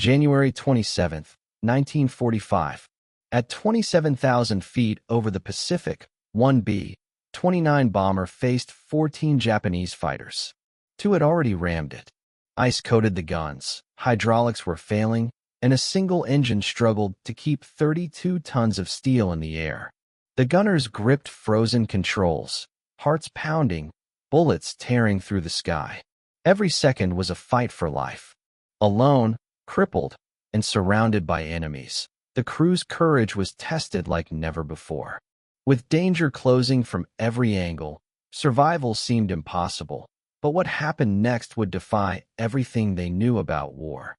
January 27, 1945. At 27,000 feet over the Pacific, one B-29 bomber faced 14 Japanese fighters. Two had already rammed it. Ice coated the guns, hydraulics were failing, and a single engine struggled to keep 32 tons of steel in the air. The gunners gripped frozen controls, hearts pounding, bullets tearing through the sky. Every second was a fight for life. Alone, crippled, and surrounded by enemies, the crew's courage was tested like never before. With danger closing from every angle, survival seemed impossible, but what happened next would defy everything they knew about war.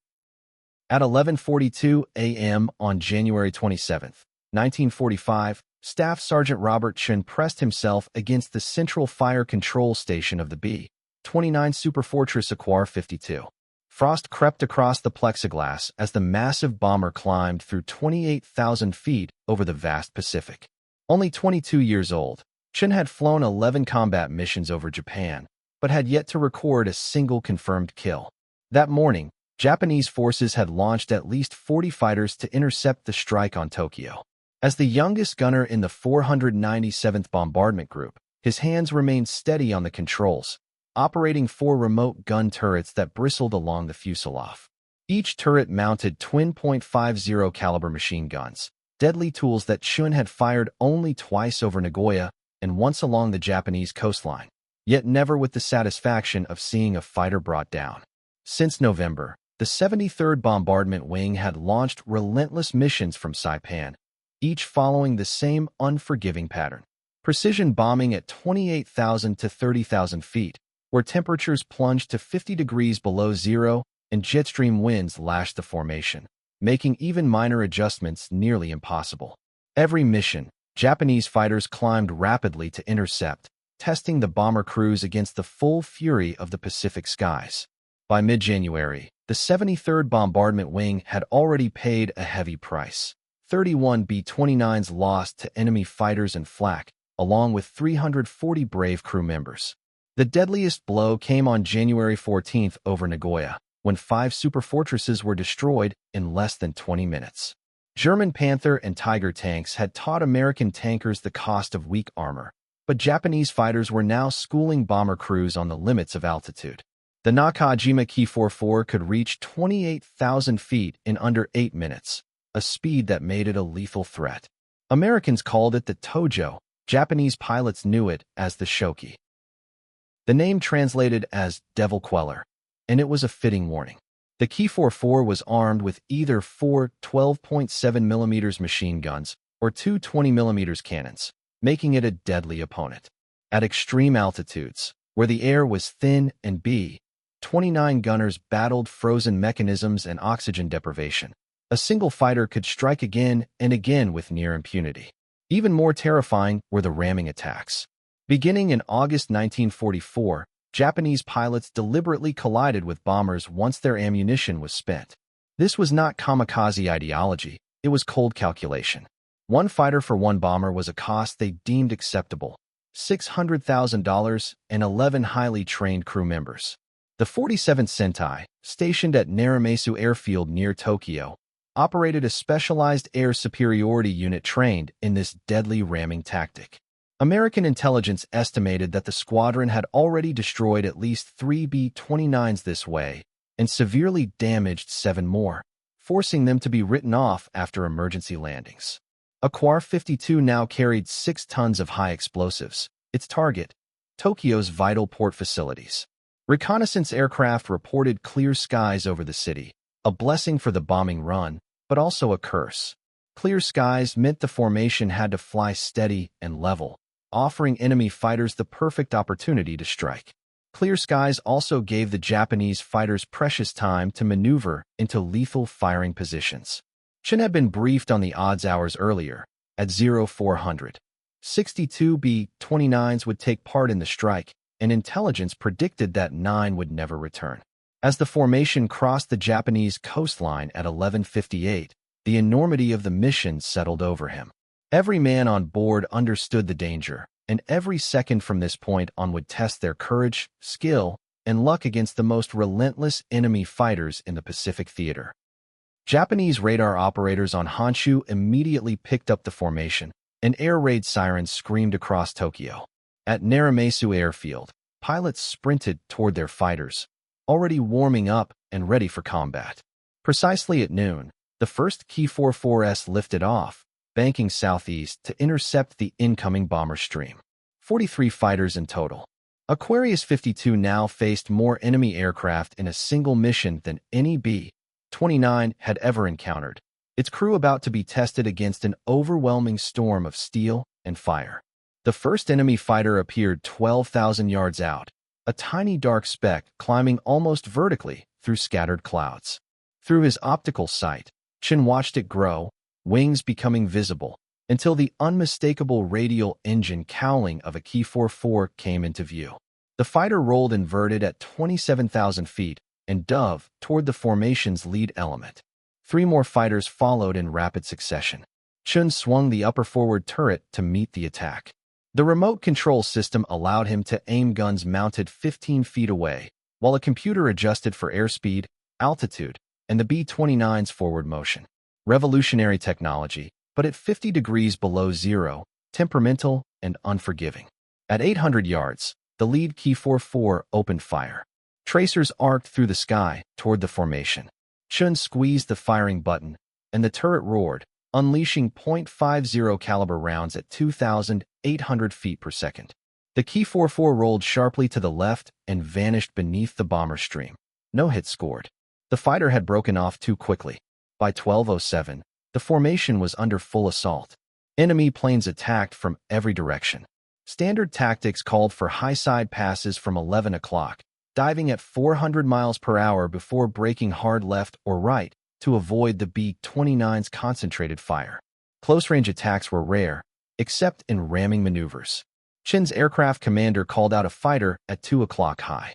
At 11:42 a.m. on January 27, 1945, Staff Sergeant Robert Chen pressed himself against the central fire control station of the B-29 Superfortress Aquar 52. Frost crept across the plexiglass as the massive bomber climbed through 28,000 feet over the vast Pacific. Only 22 years old, Chen had flown 11 combat missions over Japan, but had yet to record a single confirmed kill. That morning, Japanese forces had launched at least 40 fighters to intercept the strike on Tokyo. As the youngest gunner in the 497th Bombardment Group, his hands remained steady on the controls, operating 4 remote gun turrets that bristled along the fuselage. Each turret mounted twin .50 caliber machine guns, deadly tools that Chen had fired only twice over Nagoya and once along the Japanese coastline, yet never with the satisfaction of seeing a fighter brought down. Since November, the 73rd Bombardment Wing had launched relentless missions from Saipan, each following the same unforgiving pattern. Precision bombing at 28,000 to 30,000 feet, where temperatures plunged to 50 degrees below zero and jetstream winds lashed the formation, making even minor adjustments nearly impossible. Every mission, Japanese fighters climbed rapidly to intercept, testing the bomber crews against the full fury of the Pacific skies. By mid-January, the 73rd Bombardment Wing had already paid a heavy price. 31 B-29s lost to enemy fighters and flak, along with 340 brave crew members. The deadliest blow came on January 14th over Nagoya, when 5 superfortresses were destroyed in less than 20 minutes. German Panther and Tiger tanks had taught American tankers the cost of weak armor, but Japanese fighters were now schooling bomber crews on the limits of altitude. The Nakajima Ki-44 could reach 28,000 feet in under 8 minutes, a speed that made it a lethal threat. Americans called it the Tojo, Japanese pilots knew it as the Shoki. The name translated as Devil Queller, and it was a fitting warning. The Ki-44 was armed with either 4 12.7mm machine guns or 2 20mm cannons, making it a deadly opponent. At extreme altitudes, where the air was thin and B-29 gunners battled frozen mechanisms and oxygen deprivation, a single fighter could strike again and again with near impunity. Even more terrifying were the ramming attacks. Beginning in August 1944, Japanese pilots deliberately collided with bombers once their ammunition was spent. This was not kamikaze ideology, it was cold calculation. One fighter for one bomber was a cost they deemed acceptable: $600,000 and 11 highly trained crew members. The 47th Sentai, stationed at Naramesu Airfield near Tokyo, operated a specialized air superiority unit trained in this deadly ramming tactic. American intelligence estimated that the squadron had already destroyed at least 3 B-29s this way and severely damaged 7 more, forcing them to be written off after emergency landings. Aquar 52 now carried 6 tons of high explosives, its target, Tokyo's vital port facilities. Reconnaissance aircraft reported clear skies over the city, a blessing for the bombing run, but also a curse. Clear skies meant the formation had to fly steady and level, offering enemy fighters the perfect opportunity to strike. Clear skies also gave the Japanese fighters precious time to maneuver into lethal firing positions. Chen had been briefed on the odds hours earlier, at 0400. 62 B-29s would take part in the strike, and intelligence predicted that 9 would never return. As the formation crossed the Japanese coastline at 11:58, the enormity of the mission settled over him. Every man on board understood the danger, and every second from this point on would test their courage, skill, and luck against the most relentless enemy fighters in the Pacific theater. Japanese radar operators on Honshu immediately picked up the formation, and air raid sirens screamed across Tokyo. At Naramesu Airfield, pilots sprinted toward their fighters, already warming up and ready for combat. Precisely at noon, the first Ki-44S lifted off, banking southeast to intercept the incoming bomber stream. 43 fighters in total. Aquarius 52 now faced more enemy aircraft in a single mission than any B-29 had ever encountered, its crew about to be tested against an overwhelming storm of steel and fire. The first enemy fighter appeared 12,000 yards out, a tiny dark speck climbing almost vertically through scattered clouds. Through his optical sight, Chen watched it grow, wings becoming visible, until the unmistakable radial engine cowling of a Ki-44 came into view. The fighter rolled inverted at 27,000 feet and dove toward the formation's lead element. 3 more fighters followed in rapid succession. Chen swung the upper forward turret to meet the attack. The remote control system allowed him to aim guns mounted 15 feet away, while a computer adjusted for airspeed, altitude, and the B-29's forward motion. Revolutionary technology, but at 50 degrees below zero, temperamental and unforgiving. At 800 yards, the lead Ki-44 opened fire. Tracers arced through the sky toward the formation. Chen squeezed the firing button, and the turret roared, unleashing .50 caliber rounds at 2,800 feet per second. The Ki-44 rolled sharply to the left and vanished beneath the bomber stream. No hit scored. The fighter had broken off too quickly. By 12:07, the formation was under full assault. Enemy planes attacked from every direction. Standard tactics called for high-side passes from 11 o'clock, diving at 400 miles per hour before braking hard left or right to avoid the B-29's concentrated fire. Close-range attacks were rare, except in ramming maneuvers. Chen's aircraft commander called out a fighter at 2 o'clock high.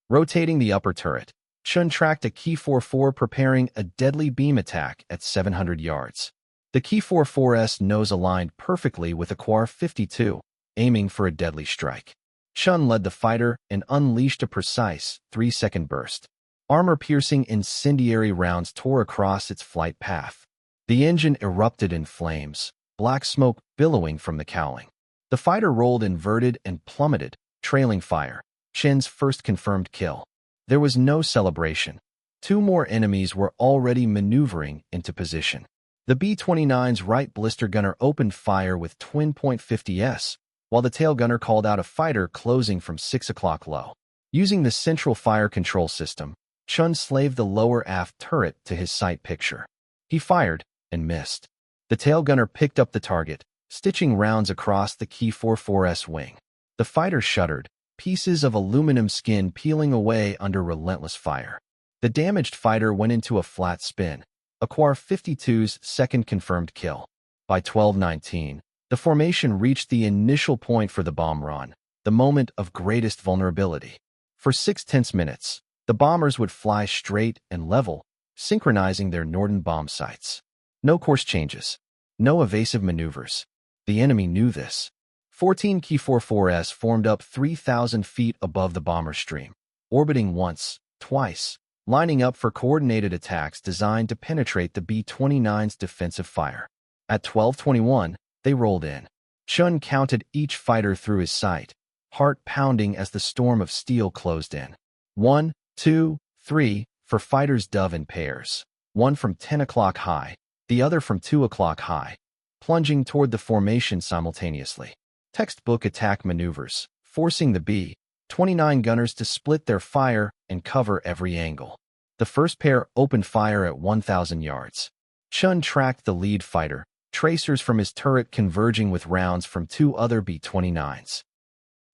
Rotating the upper turret, Chen tracked a Ki-44 preparing a deadly beam attack at 700 yards. The Ki-44's nose aligned perfectly with Aquar 52, aiming for a deadly strike. Chen led the fighter and unleashed a precise 3-second burst. Armor-piercing incendiary rounds tore across its flight path. The engine erupted in flames, black smoke billowing from the cowling. The fighter rolled inverted and plummeted, trailing fire. Chen's first confirmed kill. There was no celebration. 2 more enemies were already maneuvering into position. The B-29's right blister gunner opened fire with twin .50s, while the tail gunner called out a fighter closing from 6 o'clock low. Using the central fire control system, Chen slaved the lower aft turret to his sight picture. He fired and missed. The tail gunner picked up the target, stitching rounds across the Ki-44's wing. The fighter shuddered, pieces of aluminum skin peeling away under relentless fire. The damaged fighter went into a flat spin, Aquar 52's second confirmed kill. By 12:19, the formation reached the initial point for the bomb run, the moment of greatest vulnerability. For 6 tense minutes, the bombers would fly straight and level, synchronizing their Norden bomb sights. No course changes. No evasive maneuvers. The enemy knew this. 14 Ki-44s formed up 3,000 feet above the bomber stream, orbiting once, twice, lining up for coordinated attacks designed to penetrate the B-29's defensive fire. At 12:21, they rolled in. Chen counted each fighter through his sight, heart pounding as the storm of steel closed in. 1, 2, 3, for fighters dove in pairs. One from 10 o'clock high, the other from 2 o'clock high, plunging toward the formation simultaneously. Textbook attack maneuvers, forcing the B-29 gunners to split their fire and cover every angle. The first pair opened fire at 1,000 yards. Chen tracked the lead fighter, tracers from his turret converging with rounds from 2 other B-29's.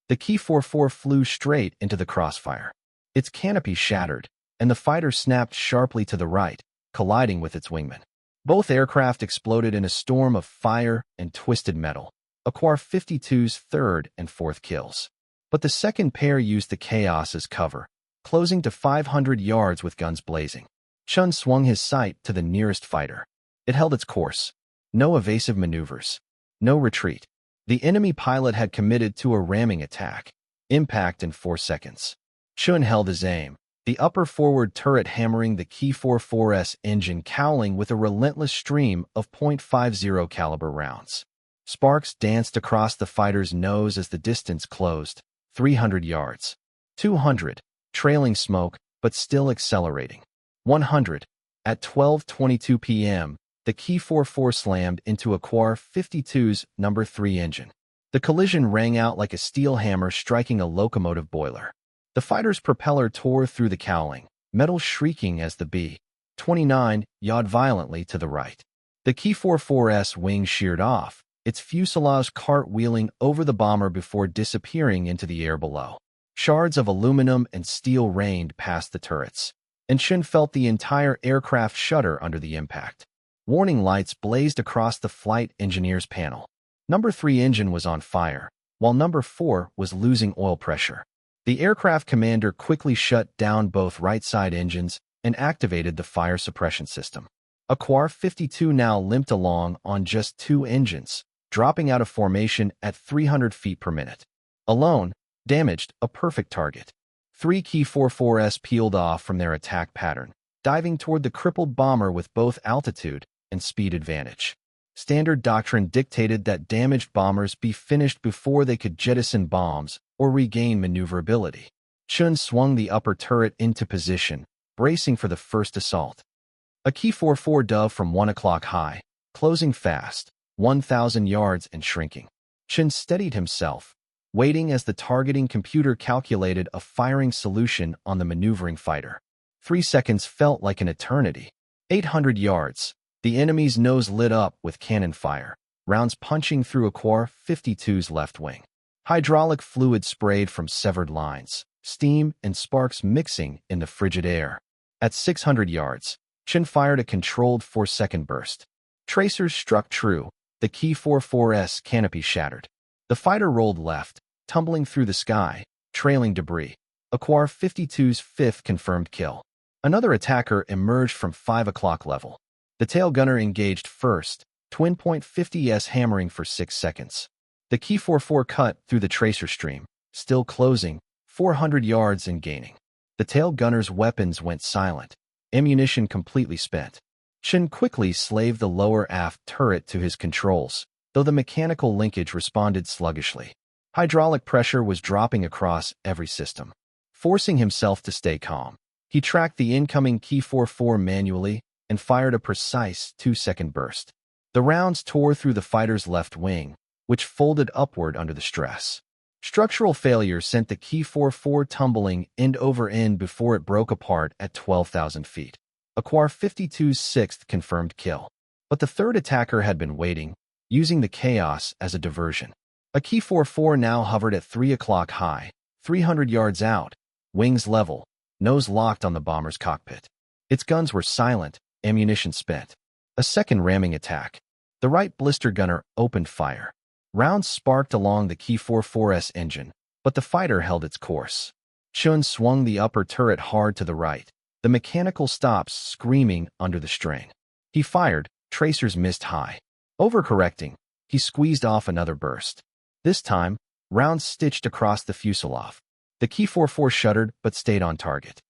The Ki-44 flew straight into the crossfire. Its canopy shattered, and the fighter snapped sharply to the right, colliding with its wingman. Both aircraft exploded in a storm of fire and twisted metal, Aquar 52's third and fourth kills. But the second pair used the chaos as cover, closing to 500 yards with guns blazing. Chen swung his sight to the nearest fighter. It held its course. No evasive maneuvers. No retreat. The enemy pilot had committed to a ramming attack. Impact in 4 seconds. Chen held his aim, the upper forward turret hammering the Ki-44's engine cowling with a relentless stream of .50 caliber rounds. Sparks danced across the fighter's nose as the distance closed, 300 yards. 200, trailing smoke, but still accelerating. 100. At 12:22 p.m., the Ki-44 slammed into Aquar 52's No. 3 engine. The collision rang out like a steel hammer striking a locomotive boiler. The fighter's propeller tore through the cowling, metal shrieking as the B-29 yawed violently to the right. The Ki-44's wing sheared off, its fuselage cartwheeling over the bomber before disappearing into the air below. Shards of aluminum and steel rained past the turrets, and Chen felt the entire aircraft shudder under the impact. Warning lights blazed across the flight engineer's panel. No. 3 engine was on fire, while No. 4 was losing oil pressure. The aircraft commander quickly shut down both right-side engines and activated the fire suppression system. Aquar 52 now limped along on just 2 engines, dropping out of formation at 300 feet per minute. Alone, damaged, a perfect target. 3 Ki-44's peeled off from their attack pattern, diving toward the crippled bomber with both altitude and speed advantage. Standard doctrine dictated that damaged bombers be finished before they could jettison bombs or regain maneuverability. Chen swung the upper turret into position, bracing for the first assault. A Ki-44 dove from 1 o'clock high, closing fast, 1,000 yards and shrinking. Chen steadied himself, waiting as the targeting computer calculated a firing solution on the maneuvering fighter. 3 seconds felt like an eternity. 800 yards. The enemy's nose lit up with cannon fire, rounds punching through Aquar 52's left wing. Hydraulic fluid sprayed from severed lines, steam and sparks mixing in the frigid air. At 600 yards, Chen fired a controlled 4-second burst. Tracers struck true, the Ki-44's canopy shattered. The fighter rolled left, tumbling through the sky, trailing debris. Aquar 52's 5th confirmed kill. Another attacker emerged from 5 o'clock level. The tail gunner engaged first, twin .50's hammering for 6 seconds. The Ki-44 cut through the tracer stream, still closing, 400 yards and gaining. The tail gunner's weapons went silent, ammunition completely spent. Chen quickly slaved the lower aft turret to his controls, though the mechanical linkage responded sluggishly. Hydraulic pressure was dropping across every system. Forcing himself to stay calm, he tracked the incoming Ki-44 manually and fired a precise 2-second burst. The rounds tore through the fighter's left wing, which folded upward under the stress. Structural failure sent the Ki-44 tumbling end over end before it broke apart at 12,000 feet. Aquar 52's 6th confirmed kill. But the third attacker had been waiting, using the chaos as a diversion. A Ki-44 now hovered at 3 o'clock high, 300 yards out, wings level, nose locked on the bomber's cockpit. Its guns were silent, ammunition spent. A second ramming attack. The right blister gunner opened fire. Rounds sparked along the Ki-44's engine, but the fighter held its course. Chen swung the upper turret hard to the right, the mechanical stops screaming under the strain. He fired, tracers missed high. Overcorrecting, he squeezed off another burst. This time, rounds stitched across the fuselage. The Ki-44 shuddered but stayed on target.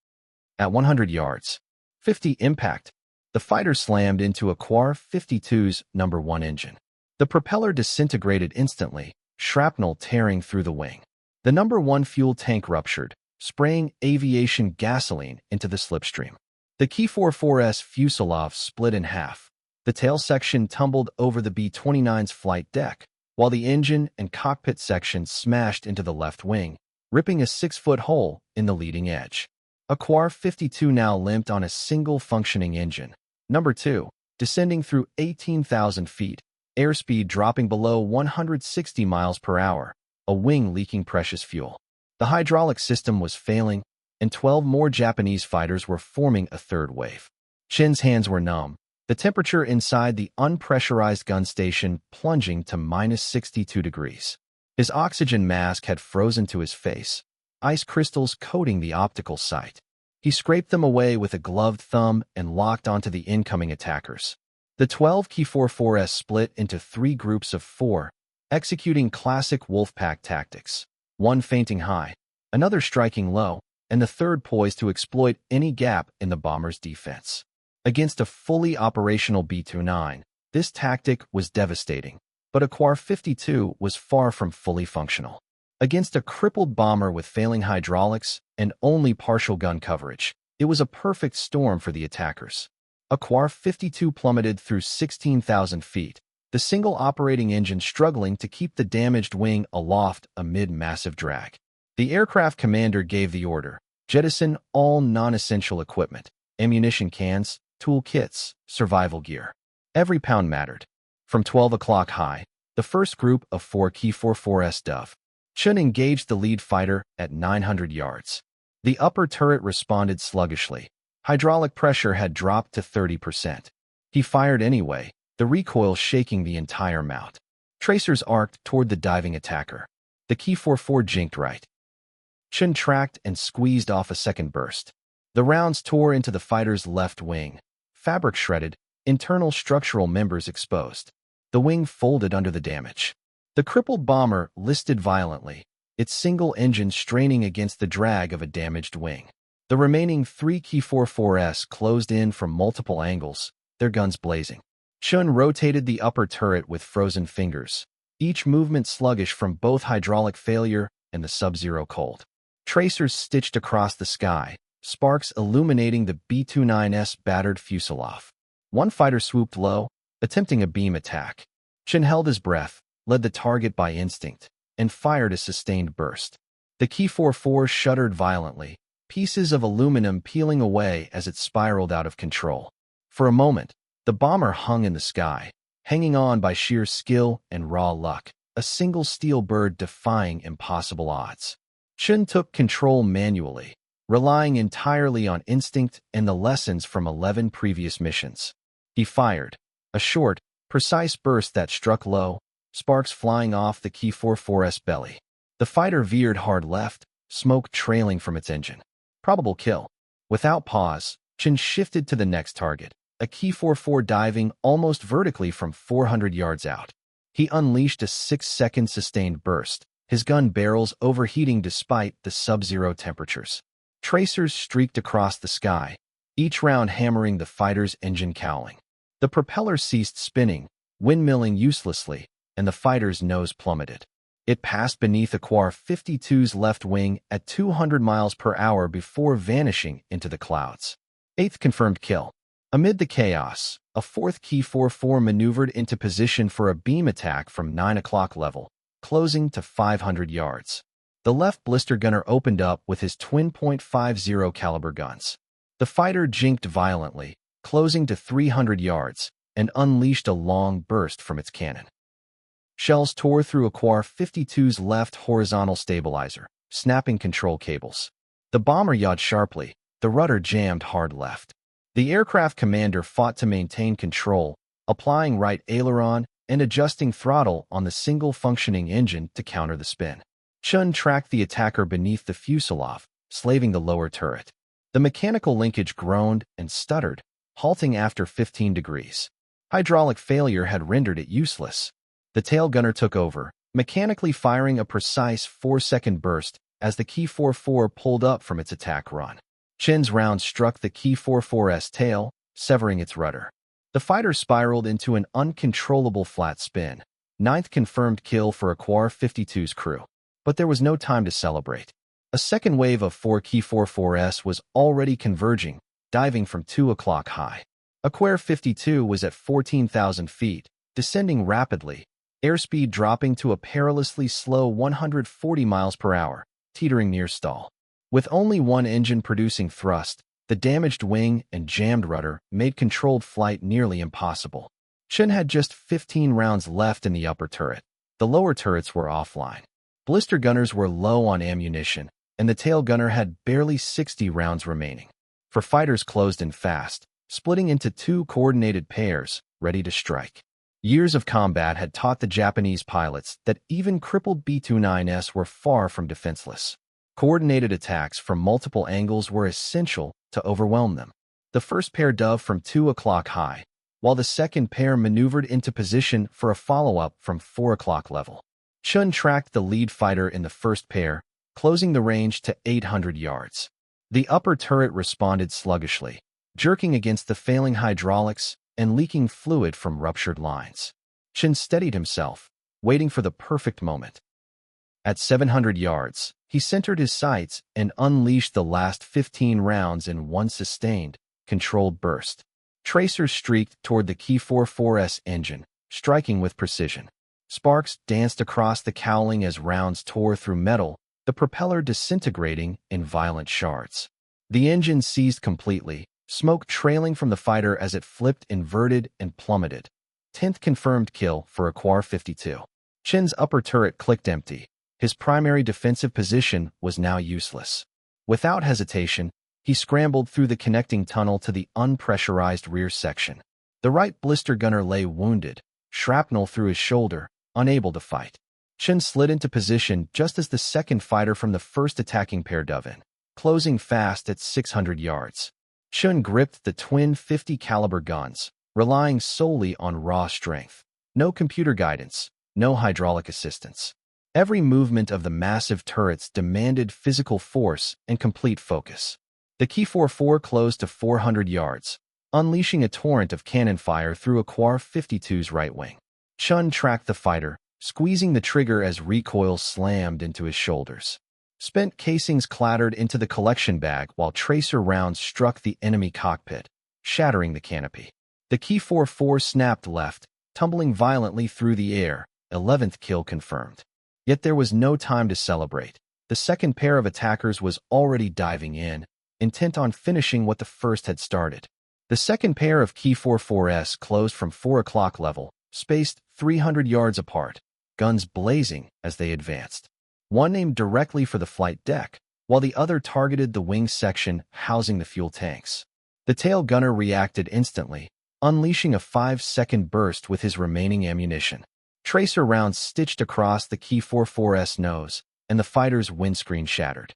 At 100 yards, 50 impact, the fighter slammed into Aquar 52's No. 1 engine. The propeller disintegrated instantly, shrapnel tearing through the wing. The No. 1 fuel tank ruptured, spraying aviation gasoline into the slipstream. The Ki-44's fuselage split in half. The tail section tumbled over the B-29's flight deck, while the engine and cockpit section smashed into the left wing, ripping a 6-foot hole in the leading edge. Aquar 52 now limped on a single functioning engine. No. 2, descending through 18,000 feet, airspeed dropping below 160 miles per hour, a wing leaking precious fuel. The hydraulic system was failing, and 12 more Japanese fighters were forming a third wave. Chen's hands were numb, the temperature inside the unpressurized gun station plunging to minus 62 degrees. His oxygen mask had frozen to his face, ice crystals coating the optical sight. He scraped them away with a gloved thumb and locked onto the incoming attackers. The 12 Ki-44's split into 3 groups of 4, executing classic wolfpack tactics. One feinting high, another striking low, and the third poised to exploit any gap in the bomber's defense. Against a fully operational B-29, this tactic was devastating, but Aquar 52 was far from fully functional. Against a crippled bomber with failing hydraulics and only partial gun coverage, it was a perfect storm for the attackers. Aquar 52 plummeted through 16,000 feet, the single operating engine struggling to keep the damaged wing aloft amid massive drag. The aircraft commander gave the order: jettison all non-essential equipment, ammunition cans, tool kits, survival gear. Every pound mattered. From 12 o'clock high, the first group of 4 Superfortress Dove Chen engaged the lead fighter at 900 yards. The upper turret responded sluggishly. Hydraulic pressure had dropped to 30%. He fired anyway, the recoil shaking the entire mount. Tracers arced toward the diving attacker. The Key-44 jinked right. Chen tracked and squeezed off a second burst. The rounds tore into the fighter's left wing. Fabric shredded, internal structural members exposed. The wing folded under the damage. The crippled bomber listed violently, its single engine straining against the drag of a damaged wing. The remaining 3 Superfortress closed in from multiple angles, their guns blazing. Chen rotated the upper turret with frozen fingers, each movement sluggish from both hydraulic failure and the sub-zero cold. Tracers stitched across the sky, sparks illuminating the B-29's battered fuselage. One fighter swooped low, attempting a beam attack. Chen held his breath, led the target by instinct, and fired a sustained burst. The Key-44 shuddered violently, pieces of aluminum peeling away as it spiraled out of control. For a moment, the bomber hung in the sky, hanging on by sheer skill and raw luck, a single steel bird defying impossible odds. Chen took control manually, relying entirely on instinct and the lessons from 11 previous missions. He fired, a short, precise burst that struck low, sparks flying off the Key-44's belly. The fighter veered hard left, smoke trailing from its engine. Probable kill. Without pause, Chen shifted to the next target, a Key-44 diving almost vertically from 400 yards out. He unleashed a 6-second sustained burst, his gun barrels overheating despite the sub-zero temperatures. Tracers streaked across the sky, each round hammering the fighter's engine cowling. The propeller ceased spinning, windmilling uselessly, and the fighter's nose plummeted. It passed beneath Aquar 52's left wing at 200 miles per hour before vanishing into the clouds. 8th confirmed kill. Amid the chaos, a 4th Key-44 maneuvered into position for a beam attack from 9 o'clock level, closing to 500 yards. The left blister gunner opened up with his twin .50 caliber guns. The fighter jinked violently, closing to 300 yards, and unleashed a long burst from its cannon. Shells tore through Aquar 52's left horizontal stabilizer, snapping control cables. The bomber yawed sharply, the rudder jammed hard left. The aircraft commander fought to maintain control, applying right aileron and adjusting throttle on the single functioning engine to counter the spin. Chen tracked the attacker beneath the fuselage, slaving the lower turret. The mechanical linkage groaned and stuttered, halting after 15 degrees. Hydraulic failure had rendered it useless. The tail gunner took over, mechanically firing a precise 4-second burst as the Key-44 pulled up from its attack run. Chen's round struck the Key-44's tail, severing its rudder. The fighter spiraled into an uncontrollable flat spin. 9th confirmed kill for Aquar 52's crew. But there was no time to celebrate. A second wave of 4 Key-44's was already converging, diving from 2 o'clock high. Aquar 52 was at 14,000 feet, descending rapidly, airspeed dropping to a perilously slow 140 miles per hour, teetering near stall. With only one engine producing thrust, the damaged wing and jammed rudder made controlled flight nearly impossible. Chen had just 15 rounds left in the upper turret. The lower turrets were offline. Blister gunners were low on ammunition, and the tail gunner had barely 60 rounds remaining. For fighters closed in fast, splitting into 2 coordinated pairs, ready to strike. Years of combat had taught the Japanese pilots that even crippled B-29's were far from defenseless. Coordinated attacks from multiple angles were essential to overwhelm them. The first pair dove from 2 o'clock high, while the second pair maneuvered into position for a follow-up from 4 o'clock level. Chen tracked the lead fighter in the first pair, closing the range to 800 yards. The upper turret responded sluggishly, jerking against the failing hydraulics and leaking fluid from ruptured lines. Chen steadied himself, waiting for the perfect moment. At 700 yards, he centered his sights and unleashed the last 15 rounds in one sustained, controlled burst. Tracers streaked toward the Superfortress engine, striking with precision. Sparks danced across the cowling as rounds tore through metal, the propeller disintegrating in violent shards. The engine seized completely, smoke trailing from the fighter as it flipped inverted and plummeted. 10th confirmed kill for Aquar 52. Chen's upper turret clicked empty. His primary defensive position was now useless. Without hesitation, he scrambled through the connecting tunnel to the unpressurized rear section. The right blister gunner lay wounded, shrapnel through his shoulder, unable to fight. Chen slid into position just as the second fighter from the first attacking pair dove in, closing fast at 600 yards. Chen gripped the twin 50 caliber guns, relying solely on raw strength. No computer guidance, no hydraulic assistance. Every movement of the massive turrets demanded physical force and complete focus. The Superfortress closed to 400 yards, unleashing a torrent of cannon fire through Aquar 52's right wing. Chen tracked the fighter, squeezing the trigger as recoil slammed into his shoulders. Spent casings clattered into the collection bag while tracer rounds struck the enemy cockpit, shattering the canopy. The Superfortress snapped left, tumbling violently through the air, 11th kill confirmed. Yet there was no time to celebrate. The second pair of attackers was already diving in, intent on finishing what the first had started. The second pair of Superfortress closed from 4 o'clock level, spaced 300 yards apart, guns blazing as they advanced. One aimed directly for the flight deck, while the other targeted the wing section housing the fuel tanks. The tail gunner reacted instantly, unleashing a 5-second burst with his remaining ammunition. Tracer rounds stitched across the Superfortress nose, and the fighter's windscreen shattered.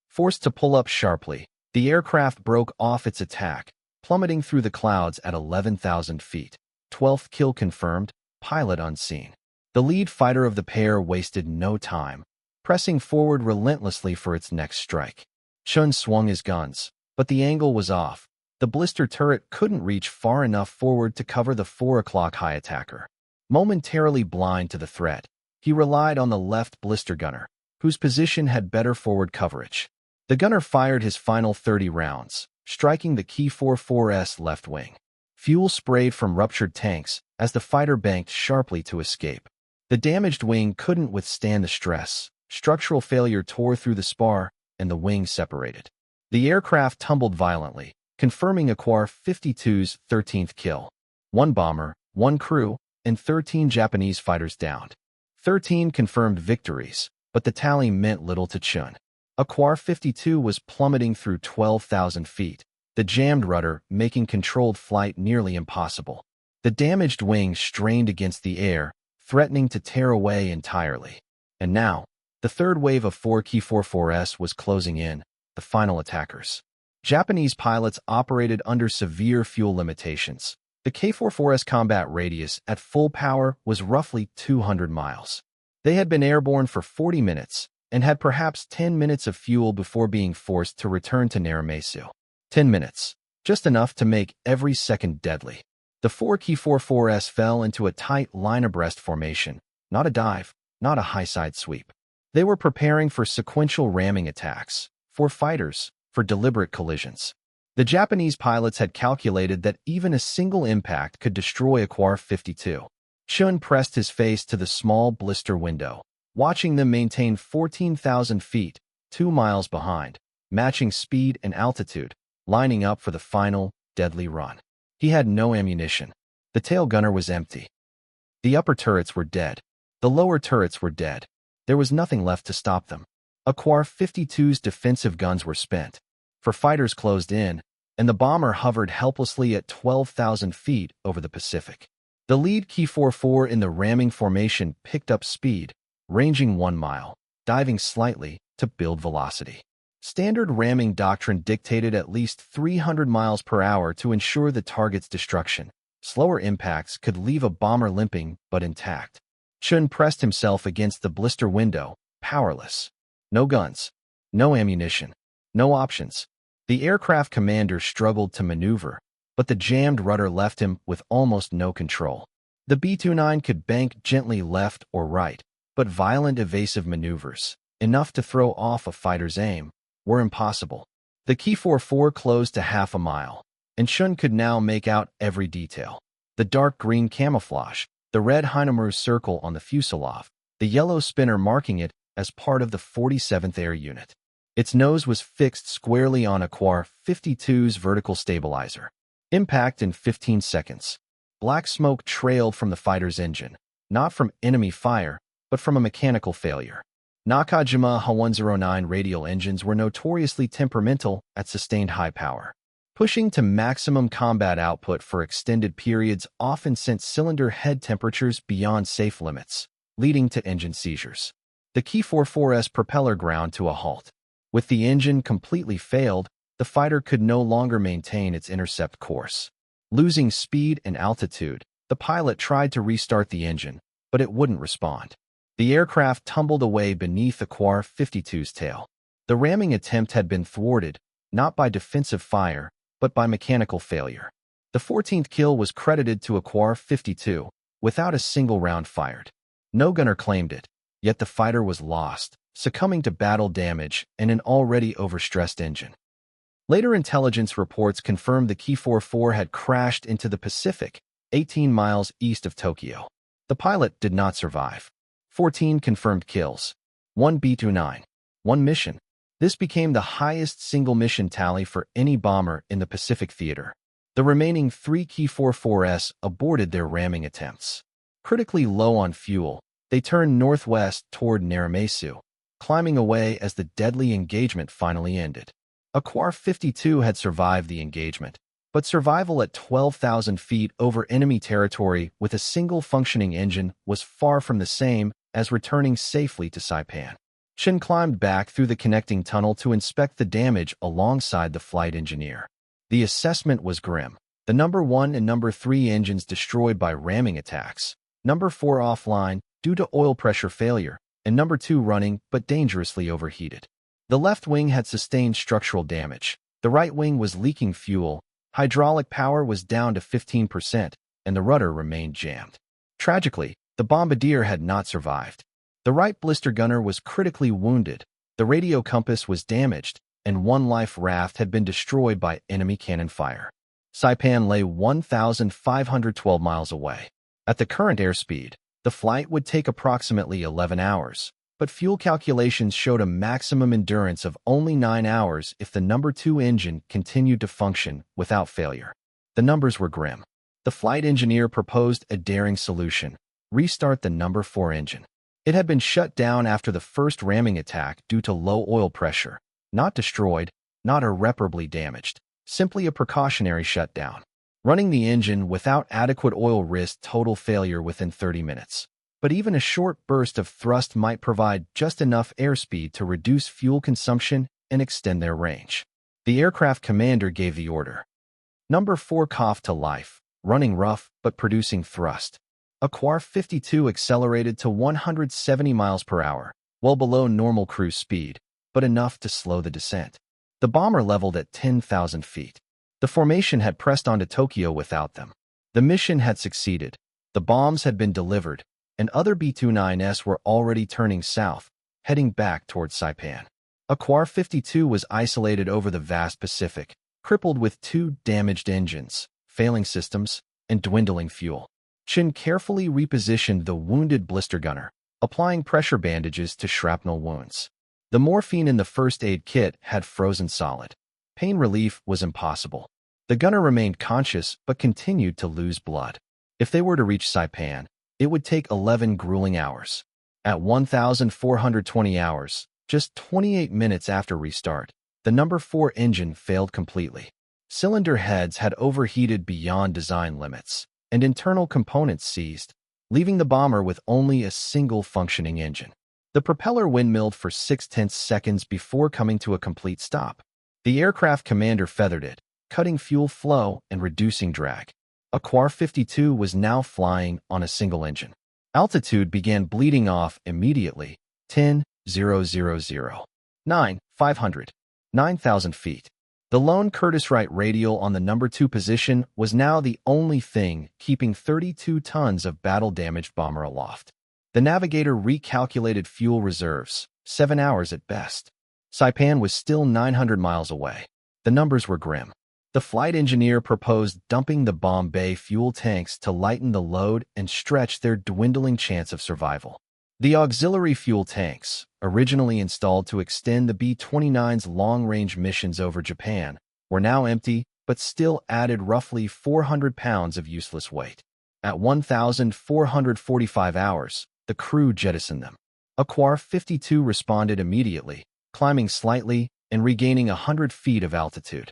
Forced to pull up sharply, the aircraft broke off its attack, plummeting through the clouds at 11,000 feet. 12th kill confirmed, pilot unseen. The lead fighter of the pair wasted no time, pressing forward relentlessly for its next strike. Chen swung his guns, but the angle was off. The blister turret couldn't reach far enough forward to cover the 4 o'clock high attacker. Momentarily blind to the threat, he relied on the left blister gunner, whose position had better forward coverage. The gunner fired his final 30 rounds, striking the Superfortress left wing. Fuel sprayed from ruptured tanks as the fighter banked sharply to escape. The damaged wing couldn't withstand the stress. Structural failure tore through the spar, and the wing separated. The aircraft tumbled violently, confirming Aquar 52's 13th kill. 1 bomber, 1 crew, and 13 Japanese fighters downed. 13 confirmed victories, but the tally meant little to Chen. Aquar 52 was plummeting through 12,000 feet, the jammed rudder making controlled flight nearly impossible. The damaged wing strained against the air, threatening to tear away entirely. And now, the third wave of 4 Superfortress was closing in, the final attackers. Japanese pilots operated under severe fuel limitations. The Superfortress combat radius at full power was roughly 200 miles. They had been airborne for 40 minutes and had perhaps 10 minutes of fuel before being forced to return to Naramesu. 10 minutes, just enough to make every second deadly. The 4 Superfortress fell into a tight line abreast formation, not a dive, not a high-side sweep. They were preparing for sequential ramming attacks, for fighters, for deliberate collisions. The Japanese pilots had calculated that even a single impact could destroy Aquar 52. Chen pressed his face to the small blister window, watching them maintain 14,000 feet, 2 miles behind, matching speed and altitude, lining up for the final, deadly run. He had no ammunition. The tail gunner was empty. The upper turrets were dead. The lower turrets were dead. There was nothing left to stop them. Aquar 52's defensive guns were spent. For fighters closed in, and the bomber hovered helplessly at 12,000 feet over the Pacific. The lead Superfortress in the ramming formation picked up speed, ranging 1 mile, diving slightly to build velocity. Standard ramming doctrine dictated at least 300 miles per hour to ensure the target's destruction. Slower impacts could leave a bomber limping but intact. Chen pressed himself against the blister window, powerless. No guns, no ammunition. No options. The aircraft commander struggled to maneuver, but the jammed rudder left him with almost no control. The B-29 could bank gently left or right, but violent evasive maneuvers, enough to throw off a fighter's aim, were impossible. The Ki-44 closed to half a mile, and Chen could now make out every detail. The dark green camouflage, the red Heinemer's circle on the fuselage, the yellow spinner marking it as part of the 47th Air Unit. Its nose was fixed squarely on Aquar 52's vertical stabilizer. Impact in 15 seconds. Black smoke trailed from the fighter's engine, not from enemy fire, but from a mechanical failure. Nakajima Ha-109 radial engines were notoriously temperamental at sustained high power. Pushing to maximum combat output for extended periods often sent cylinder head temperatures beyond safe limits, leading to engine seizures. The Ki-44's propeller ground to a halt. With the engine completely failed, the fighter could no longer maintain its intercept course. Losing speed and altitude, the pilot tried to restart the engine, but it wouldn't respond. The aircraft tumbled away beneath Aquar 52's tail. The ramming attempt had been thwarted, not by defensive fire, but by mechanical failure. The 14th kill was credited to Aquar 52, without a single round fired. No gunner claimed it, yet the fighter was lost, succumbing to battle damage and an already overstressed engine. Later intelligence reports confirmed the Ki-44 had crashed into the Pacific, 18 miles east of Tokyo. The pilot did not survive. 14 confirmed kills. 1 B-29. 1 mission. This became the highest single mission tally for any bomber in the Pacific theater. The remaining 3 Ki-44s aborted their ramming attempts. Critically low on fuel, they turned northwest toward Naramesu, climbing away as the deadly engagement finally ended. Aquar 52 had survived the engagement, but survival at 12,000 feet over enemy territory with a single functioning engine was far from the same as returning safely to Saipan. Chen climbed back through the connecting tunnel to inspect the damage alongside the flight engineer. The assessment was grim. The number 1 and number 3 engines destroyed by ramming attacks, number 4 offline due to oil pressure failure, and number 2 running but dangerously overheated. The left wing had sustained structural damage. The right wing was leaking fuel, hydraulic power was down to 15%, and the rudder remained jammed. Tragically, the bombardier had not survived. The right blister gunner was critically wounded, the radio compass was damaged, and 1 life raft had been destroyed by enemy cannon fire. Saipan lay 1,512 miles away. At the current airspeed, the flight would take approximately 11 hours, but fuel calculations showed a maximum endurance of only 9 hours if the number 2 engine continued to function without failure. The numbers were grim. The flight engineer proposed a daring solution: restart the number 4 engine. It had been shut down after the first ramming attack due to low oil pressure, not destroyed, not irreparably damaged, simply a precautionary shutdown. Running the engine without adequate oil risked total failure within 30 minutes. But even a short burst of thrust might provide just enough airspeed to reduce fuel consumption and extend their range. The aircraft commander gave the order. Number 4 coughed to life, running rough but producing thrust. Aquar 52 accelerated to 170 miles per hour, well below normal cruise speed, but enough to slow the descent. The bomber leveled at 10,000 feet. The formation had pressed onto Tokyo without them. The mission had succeeded. The bombs had been delivered, and other B-29's were already turning south, heading back towards Saipan. Aquar 52 was isolated over the vast Pacific, crippled with 2 damaged engines, failing systems, and dwindling fuel. Chen carefully repositioned the wounded blister gunner, applying pressure bandages to shrapnel wounds. The morphine in the first aid kit had frozen solid. Pain relief was impossible. The gunner remained conscious but continued to lose blood. If they were to reach Saipan, it would take 11 grueling hours. At 1,420 hours, just 28 minutes after restart, the number 4 engine failed completely. Cylinder heads had overheated beyond design limits, and internal components seized, leaving the bomber with only a single functioning engine. The propeller windmilled for 0.6 seconds before coming to a complete stop. The aircraft commander feathered it, cutting fuel flow and reducing drag. Aquar 52 was now flying on a single engine. Altitude began bleeding off immediately. 10,000. 9,500. 9,000 feet. The lone Curtiss-Wright radial on the number 2 position was now the only thing keeping 32 tons of battle-damaged bomber aloft. The navigator recalculated fuel reserves, 7 hours at best. Saipan was still 900 miles away. The numbers were grim. The flight engineer proposed dumping the bomb bay fuel tanks to lighten the load and stretch their dwindling chance of survival. The auxiliary fuel tanks, originally installed to extend the B-29's long-range missions over Japan, were now empty but still added roughly 400 pounds of useless weight. At 1,445 hours, the crew jettisoned them. Aquar 52 responded immediately, climbing slightly and regaining 100 feet of altitude.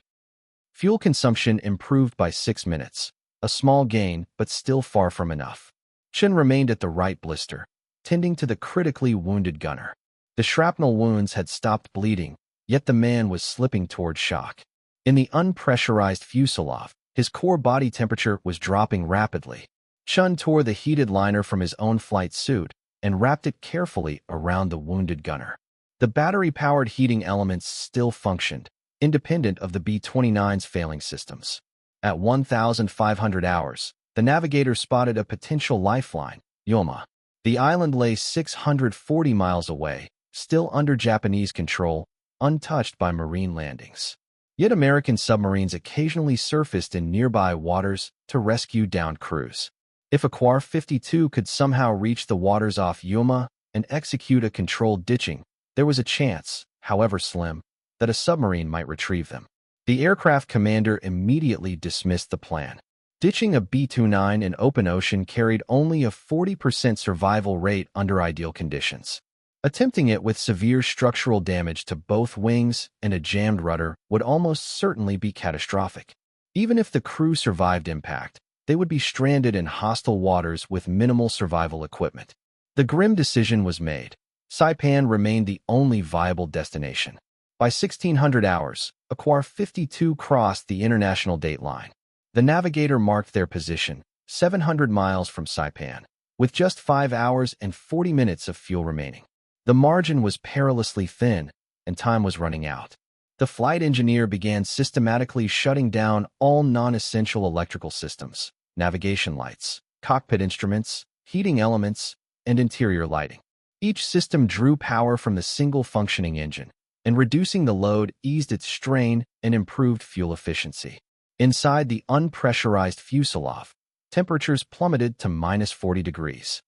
Fuel consumption improved by 6 minutes, a small gain but still far from enough. Chen remained at the right blister, tending to the critically wounded gunner. The shrapnel wounds had stopped bleeding, yet the man was slipping toward shock. In the unpressurized fuselage, his core body temperature was dropping rapidly. Chen tore the heated liner from his own flight suit and wrapped it carefully around the wounded gunner. The battery-powered heating elements still functioned, independent of the B-29's failing systems. At 1,500 hours, the navigator spotted a potential lifeline, Yoma. The island lay 640 miles away, still under Japanese control, untouched by marine landings. Yet American submarines occasionally surfaced in nearby waters to rescue downed crews. If Aquar 52 could somehow reach the waters off Yoma and execute a controlled ditching, there was a chance, however slim, that a submarine might retrieve them. The aircraft commander immediately dismissed the plan. Ditching a B-29 in open ocean carried only a 40% survival rate under ideal conditions. Attempting it with severe structural damage to both wings and a jammed rudder would almost certainly be catastrophic. Even if the crew survived impact, they would be stranded in hostile waters with minimal survival equipment. The grim decision was made. Saipan remained the only viable destination. By 1600 hours, Aquar 52 crossed the international date line. The navigator marked their position, 700 miles from Saipan, with just 5 hours and 40 minutes of fuel remaining. The margin was perilously thin, and time was running out. The flight engineer began systematically shutting down all non-essential electrical systems, navigation lights, cockpit instruments, heating elements, and interior lighting. Each system drew power from the single functioning engine, and reducing the load eased its strain and improved fuel efficiency. Inside the unpressurized fuselage, temperatures plummeted to -40 degrees.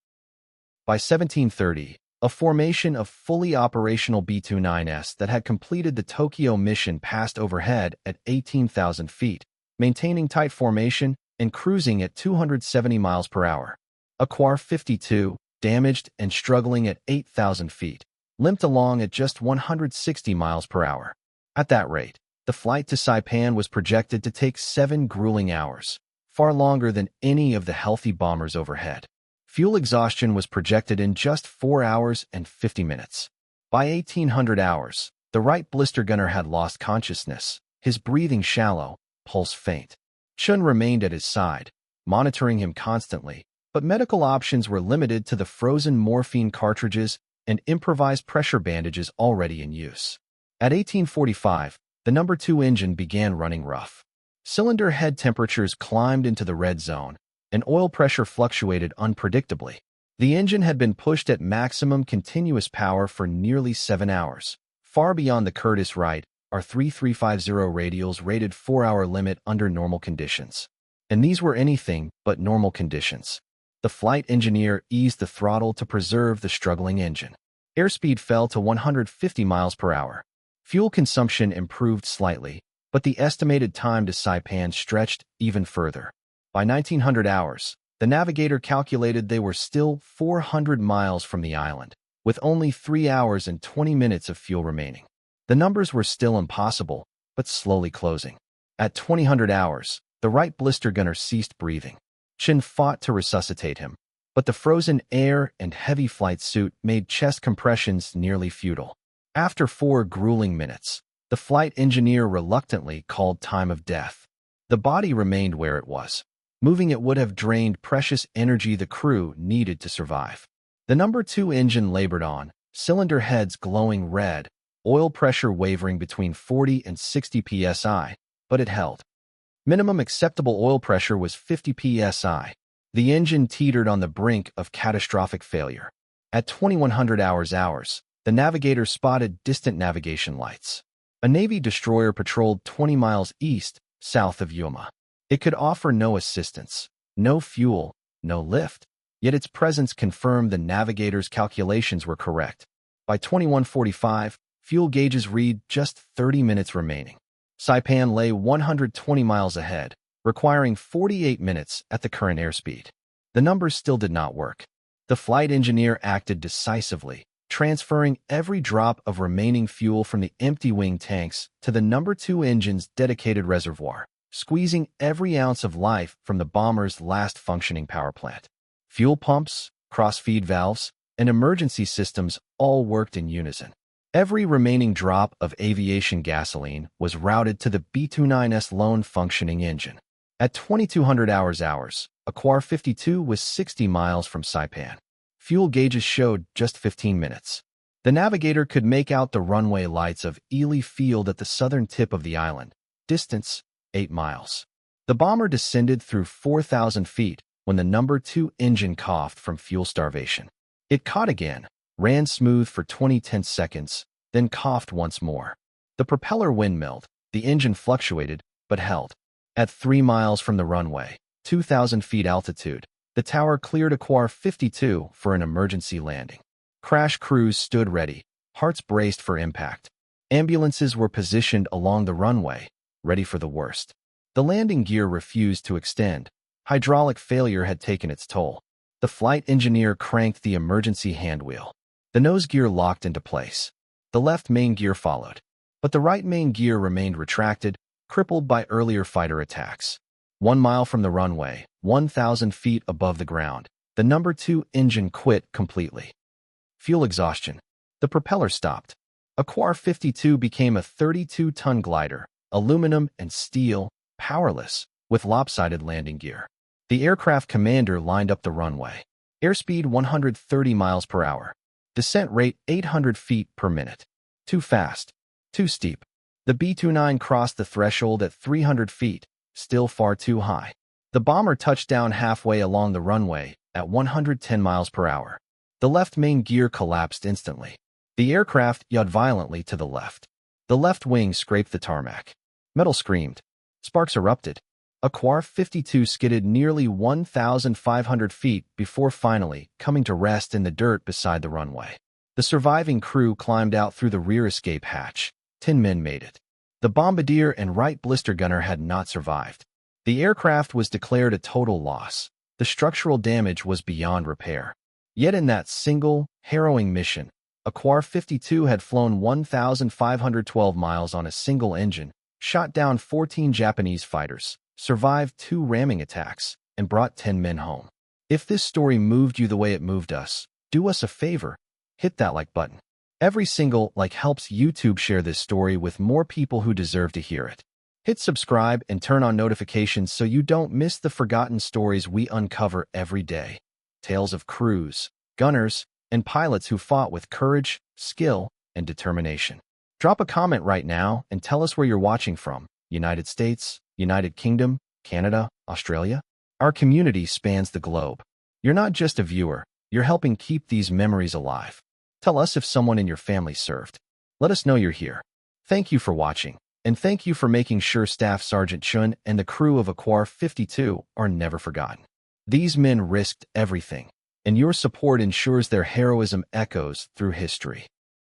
By 1730, a formation of fully operational B-29's that had completed the Tokyo mission passed overhead at 18,000 feet, maintaining tight formation and cruising at 270 miles per hour. Aquar 52, damaged and struggling at 8,000 feet, limped along at just 160 miles per hour. At that rate, the flight to Saipan was projected to take 7 grueling hours, far longer than any of the healthy bombers overhead. Fuel exhaustion was projected in just 4 hours and 50 minutes. By 1800 hours, the right blister gunner had lost consciousness, his breathing shallow, pulse faint. Chen remained at his side, monitoring him constantly, but medical options were limited to the frozen morphine cartridges and improvised pressure bandages already in use. At 1845, the number 2 engine began running rough. Cylinder head temperatures climbed into the red zone, and oil pressure fluctuated unpredictably. The engine had been pushed at maximum continuous power for nearly 7 hours, far beyond the Curtiss-Wright R-3350 radial's rated 4-hour limit under normal conditions. And these were anything but normal conditions. The flight engineer eased the throttle to preserve the struggling engine. Airspeed fell to 150 miles per hour. Fuel consumption improved slightly, but the estimated time to Saipan stretched even further. By 1900 hours, the navigator calculated they were still 400 miles from the island, with only 3 hours and 20 minutes of fuel remaining. The numbers were still impossible, but slowly closing. At 2000 hours, the right blister gunner ceased breathing. Chen fought to resuscitate him, but the frozen air and heavy flight suit made chest compressions nearly futile. After 4 grueling minutes, the flight engineer reluctantly called time of death. The body remained where it was. Moving it would have drained precious energy the crew needed to survive. The number 2 engine labored on, cylinder heads glowing red, oil pressure wavering between 40 and 60 psi, but it held. Minimum acceptable oil pressure was 50 psi. The engine teetered on the brink of catastrophic failure. At 2100 hours, the navigator spotted distant navigation lights. A Navy destroyer patrolled 20 miles south of Yuma. It could offer no assistance, no fuel, no lift, yet its presence confirmed the navigator's calculations were correct. By 2145, fuel gauges read just 30 minutes remaining. Saipan lay 120 miles ahead, requiring 48 minutes at the current airspeed. The numbers still did not work. The flight engineer acted decisively, transferring every drop of remaining fuel from the empty wing tanks to the No. 2 engine's dedicated reservoir, squeezing every ounce of life from the bomber's last functioning power plant. Fuel pumps, cross-feed valves, and emergency systems all worked in unison. Every remaining drop of aviation gasoline was routed to the B-29's lone functioning engine. At 2200 hours, Aquar 52 was 60 miles from Saipan. Fuel gauges showed just 15 minutes. The navigator could make out the runway lights of Ely Field at the southern tip of the island. Distance, 8 miles. The bomber descended through 4,000 feet when the No. 2 engine coughed from fuel starvation. It caught again, ran smooth for 20 tense seconds, then coughed once more. The propeller windmilled, the engine fluctuated, but held. At 3 miles from the runway, 2,000 feet altitude, the tower cleared Aquar 52 for an emergency landing. Crash crews stood ready, hearts braced for impact. Ambulances were positioned along the runway, ready for the worst. The landing gear refused to extend. Hydraulic failure had taken its toll. The flight engineer cranked the emergency handwheel. The nose gear locked into place. The left main gear followed, but the right main gear remained retracted, crippled by earlier fighter attacks. 1 mile from the runway, 1,000 feet above the ground, the No. 2 engine quit completely. Fuel exhaustion. The propeller stopped. Aquar 52 became a 32-ton glider, aluminum and steel, powerless, with lopsided landing gear. The aircraft commander lined up the runway. Airspeed 130 miles per hour. Descent rate 800 feet per minute. Too fast. Too steep. The B-29 crossed the threshold at 300 feet, still far too high. The bomber touched down halfway along the runway at 110 miles per hour. The left main gear collapsed instantly. The aircraft yawed violently to the left. The left wing scraped the tarmac. Metal screamed. Sparks erupted. Aquar 52 skidded nearly 1,500 feet before finally coming to rest in the dirt beside the runway. The surviving crew climbed out through the rear escape hatch. 10 men made it. The bombardier and right blister gunner had not survived. The aircraft was declared a total loss. The structural damage was beyond repair. Yet in that single, harrowing mission, Aquar 52 had flown 1,512 miles on a single engine, shot down 14 Japanese fighters, survived 2 ramming attacks, and brought 10 men home. If this story moved you the way it moved us, do us a favor, hit that like button. Every single like helps YouTube share this story with more people who deserve to hear it. Hit subscribe and turn on notifications so you don't miss the forgotten stories we uncover every day. Tales of crews, gunners, and pilots who fought with courage, skill, and determination. Drop a comment right now and tell us where you're watching from. United States, United Kingdom, Canada, Australia? Our community spans the globe. You're not just a viewer, you're helping keep these memories alive. Tell us if someone in your family served. Let us know you're here. Thank you for watching, and thank you for making sure Staff Sergeant Chen and the crew of Aquar 52 are never forgotten. These men risked everything, and your support ensures their heroism echoes through history.